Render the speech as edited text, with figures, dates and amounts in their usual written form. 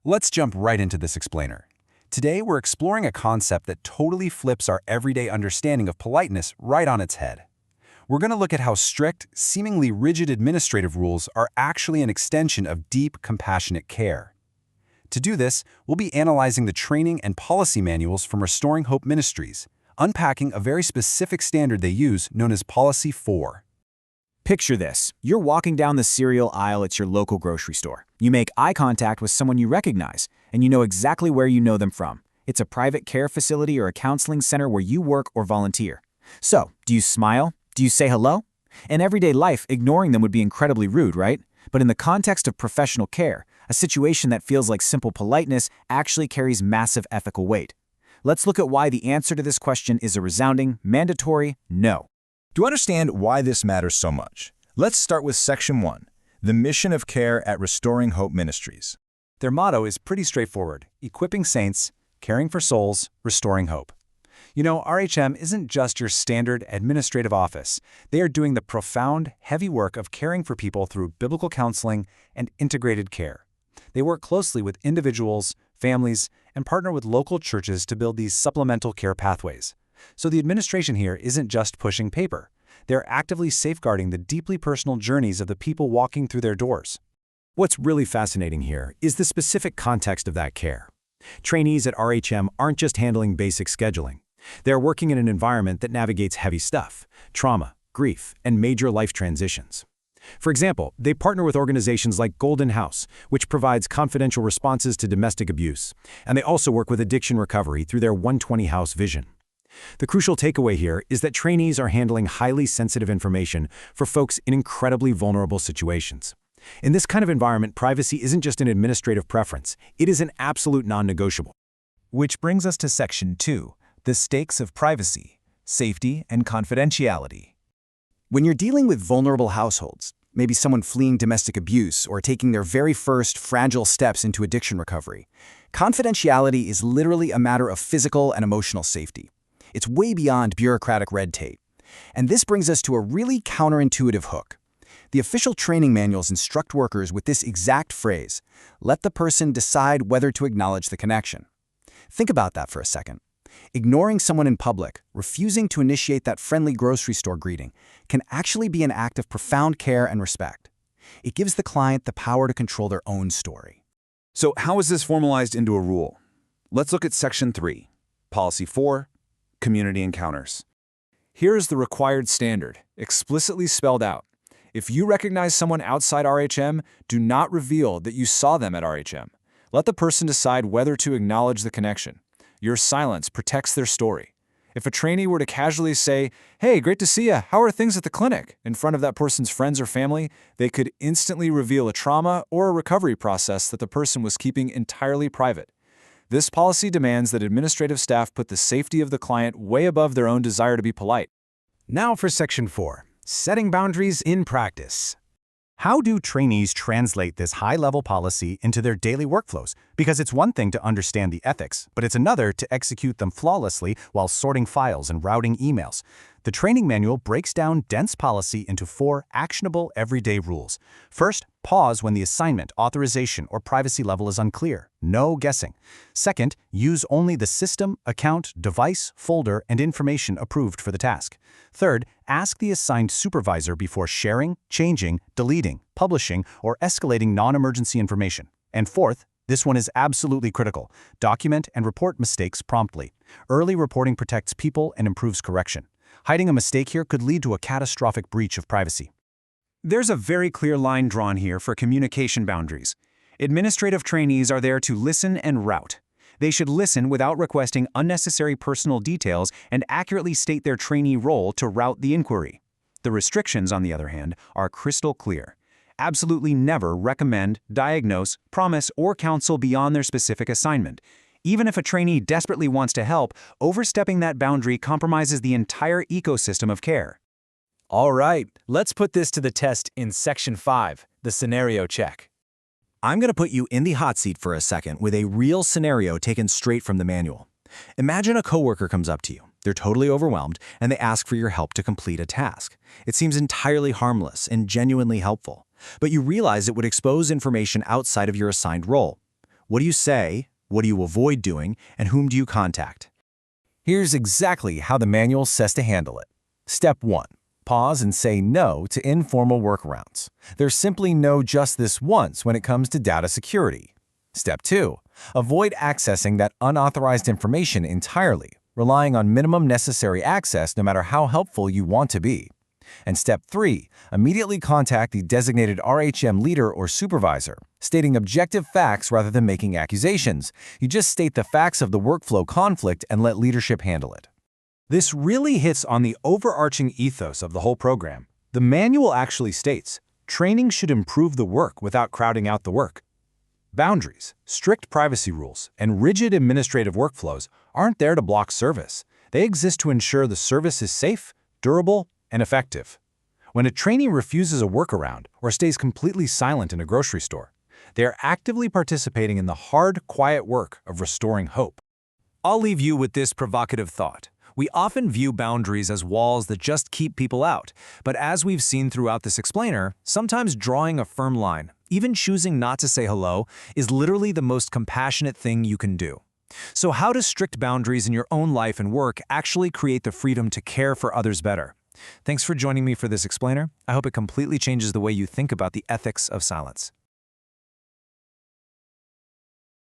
Let's jump right into this explainer. Today, we're exploring a concept that totally flips our everyday understanding of politeness right on its head. We're going to look at how strict, seemingly rigid administrative rules are actually an extension of deep, compassionate care. To do this, we'll be analyzing the training and policy manuals from Restoring Hope Ministries, unpacking a very specific standard they use known as Policy 4. Picture this. You're walking down the cereal aisle at your local grocery store. You make eye contact with someone you recognize, and you know exactly where you know them from. It's a private care facility or a counseling center where you work or volunteer. So, do you smile? Do you say hello? In everyday life, ignoring them would be incredibly rude, right? But in the context of professional care, a situation that feels like simple politeness actually carries massive ethical weight. Let's look at why the answer to this question is a resounding, mandatory no. To understand why this matters so much, let's start with Section 1, the mission of care at Restoring Hope Ministries. Their motto is pretty straightforward: equipping saints, caring for souls, restoring hope. You know, RHM isn't just your standard administrative office. They are doing the profound, heavy work of caring for people through biblical counseling and integrated care. They work closely with individuals, families, and partner with local churches to build these supplemental care pathways. So the administration here isn't just pushing paper. They're actively safeguarding the deeply personal journeys of the people walking through their doors. What's really fascinating here is the specific context of that care. Trainees at RHM aren't just handling basic scheduling. They're working in an environment that navigates heavy stuff, trauma, grief, and major life transitions. For example, they partner with organizations like Golden House, which provides confidential responses to domestic abuse, and they also work with addiction recovery through their 120 House vision. The crucial takeaway here is that trainees are handling highly sensitive information for folks in incredibly vulnerable situations. In this kind of environment, privacy isn't just an administrative preference, it is an absolute non-negotiable. Which brings us to Section 2, the stakes of privacy, safety, and confidentiality. When you're dealing with vulnerable households, maybe someone fleeing domestic abuse or taking their very first fragile steps into addiction recovery, confidentiality is literally a matter of physical and emotional safety. It's way beyond bureaucratic red tape. And this brings us to a really counterintuitive hook. The official training manuals instruct workers with this exact phrase: let the person decide whether to acknowledge the connection. Think about that for a second. Ignoring someone in public, refusing to initiate that friendly grocery store greeting, can actually be an act of profound care and respect. It gives the client the power to control their own story. So how is this formalized into a rule? Let's look at Section 3, Policy 4, Community Encounters. Here is the required standard, explicitly spelled out. If you recognize someone outside RHM, do not reveal that you saw them at RHM. Let the person decide whether to acknowledge the connection. Your silence protects their story. If a trainee were to casually say, "Hey, great to see you, how are things at the clinic?" in front of that person's friends or family, they could instantly reveal a trauma or a recovery process that the person was keeping entirely private. This policy demands that administrative staff put the safety of the client way above their own desire to be polite. Now for Section 4, setting boundaries in practice. How do trainees translate this high-level policy into their daily workflows? Because it's one thing to understand the ethics, but it's another to execute them flawlessly while sorting files and routing emails. The training manual breaks down dense policy into 4 actionable everyday rules. First, pause when the assignment, authorization, or privacy level is unclear. No guessing. Second, use only the system, account, device, folder, and information approved for the task. Third, ask the assigned supervisor before sharing, changing, deleting, publishing, or escalating non-emergency information. And fourth, this one is absolutely critical. Document and report mistakes promptly. Early reporting protects people and improves correction. Hiding a mistake here could lead to a catastrophic breach of privacy. There's a very clear line drawn here for communication boundaries. Administrative trainees are there to listen and route. They should listen without requesting unnecessary personal details and accurately state their trainee role to route the inquiry. The restrictions, on the other hand, are crystal clear. Absolutely never recommend, diagnose, promise, or counsel beyond their specific assignment. Even if a trainee desperately wants to help, overstepping that boundary compromises the entire ecosystem of care. All right, let's put this to the test in Section 5, the scenario check. I'm going to put you in the hot seat for a second with a real scenario taken straight from the manual. Imagine a coworker comes up to you. They're totally overwhelmed, and they ask for your help to complete a task. It seems entirely harmless and genuinely helpful, but you realize it would expose information outside of your assigned role. What do you say? What do you avoid doing? And whom do you contact? Here's exactly how the manual says to handle it. Step 1. Pause and say no to informal workarounds. There's simply no just this once when it comes to data security. Step 2. Avoid accessing that unauthorized information entirely, relying on minimum necessary access no matter how helpful you want to be. And Step 3. Immediately contact the designated RHM leader or supervisor, stating objective facts rather than making accusations. You just state the facts of the workflow conflict and let leadership handle it. This really hits on the overarching ethos of the whole program. The manual actually states, training should improve the work without crowding out the work. Boundaries, strict privacy rules, and rigid administrative workflows aren't there to block service. They exist to ensure the service is safe, durable, and effective. When a trainee refuses a workaround or stays completely silent in a grocery store, they are actively participating in the hard, quiet work of restoring hope. I'll leave you with this provocative thought. We often view boundaries as walls that just keep people out, but as we've seen throughout this explainer, sometimes drawing a firm line, even choosing not to say hello, is literally the most compassionate thing you can do. So how do strict boundaries in your own life and work actually create the freedom to care for others better? Thanks for joining me for this explainer. I hope it completely changes the way you think about the ethics of silence.